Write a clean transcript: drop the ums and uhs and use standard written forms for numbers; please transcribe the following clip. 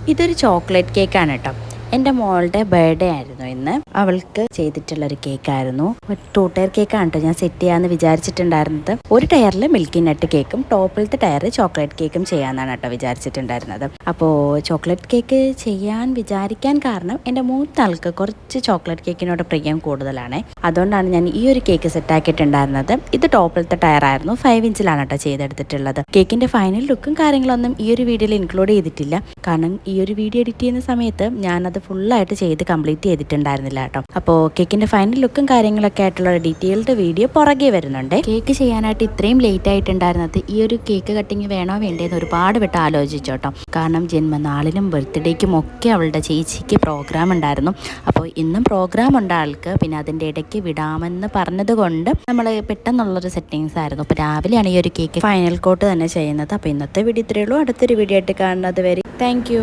ഇതൊരു ചോക്ലേറ്റ് കേക്കാണ് കേട്ടോ. എൻ്റെ മോളുടെ ബർത്ത്ഡേ ആയിരുന്നു ഇന്ന്. അവൾക്ക് ചെയ്തിട്ടുള്ളൊരു കേക്കായിരുന്നു. ഒരു 2 ടയർ കേക്കാണ് കേട്ടോ ഞാൻ സെറ്റ് ചെയ്യാമെന്ന് വിചാരിച്ചിട്ടുണ്ടായിരുന്നത്. ഒരു ടയറിൽ മിൽക്കി നട്ട് കേക്കും ടോപ്പിലത്തെ ടയർ ചോക്ലേറ്റ് കേക്കും ചെയ്യാമെന്നാണ് കേട്ടോ വിചാരിച്ചിട്ടുണ്ടായിരുന്നത്. അപ്പോൾ ചോക്ലേറ്റ് കേക്ക് ചെയ്യാൻ വിചാരിക്കാൻ കാരണം എൻ്റെ മൂത്ത ആൾക്ക് കുറച്ച് ചോക്ലേറ്റ് കേക്കിനോട് പ്രിയം കൂടുതലാണ്. അതുകൊണ്ടാണ് ഞാൻ ഈ ഒരു കേക്ക് സെറ്റാക്കിയിട്ടുണ്ടായിരുന്നത്. ഇത് ടോപ്പിലത്തെ ടയറായിരുന്നു. 5 ഇഞ്ചിലാണ് കേട്ടോ ചെയ്തെടുത്തിട്ടുള്ളത്. കേക്കിൻ്റെ ഫൈനൽ ലുക്കും കാര്യങ്ങളൊന്നും ഈ ഒരു വീഡിയോയിൽ ഇൻക്ലൂഡ് ചെയ്തിട്ടില്ല. കാരണം ഈ ഒരു വീഡിയോ എഡിറ്റ് ചെയ്യുന്ന സമയത്ത് ഞാനത് ഫുള്ളായിട്ട് ചെയ്ത് കംപ്ലീറ്റ് ചെയ്തിട്ടുണ്ടായിരുന്നില്ല കേട്ടോ. അപ്പോൾ കേക്കിൻ്റെ ഫൈനൽ ലുക്കും കാര്യങ്ങളൊക്കെ ആയിട്ടുള്ള ഡീറ്റെയിൽഡ് വീഡിയോ പുറകെ വരുന്നുണ്ട്. കേക്ക് ചെയ്യാനായിട്ട് ഇത്രയും ലേറ്റ് ആയിട്ടുണ്ടായിരുന്നത് ഈ ഒരു കേക്ക് കട്ടിങ് വേണോ വേണ്ടേന്ന് ഒരുപാട് വിട്ട് ആലോചിച്ചു കേട്ടോ. കാരണം ജന്മനാളിനും ബർത്ത്ഡേക്കും ഒക്കെ അവളുടെ ചേച്ചിക്ക് പ്രോഗ്രാം ഉണ്ടായിരുന്നു. അപ്പോൾ ഇന്നും പ്രോഗ്രാം ഉണ്ട് ആൾക്ക്. പിന്നെ അതിൻ്റെ ഇടയ്ക്ക് വിടാമെന്ന് പറഞ്ഞത് കൊണ്ട് നമ്മൾ പെട്ടെന്നുള്ളൊരു സെറ്റിങ്സ് ആയിരുന്നു. അപ്പോൾ രാവിലെയാണ് ഈ ഒരു കേക്ക് ഫൈനൽ കോട്ട് തന്നെ ചെയ്യുന്നത്. അപ്പോൾ ഇന്നത്തെ വീഡിയോ ഇത്രയേ ഉള്ളൂ. അടുത്തൊരു വീഡിയോ ആയിട്ട് കാണുന്നത് വരെ താങ്ക് യു.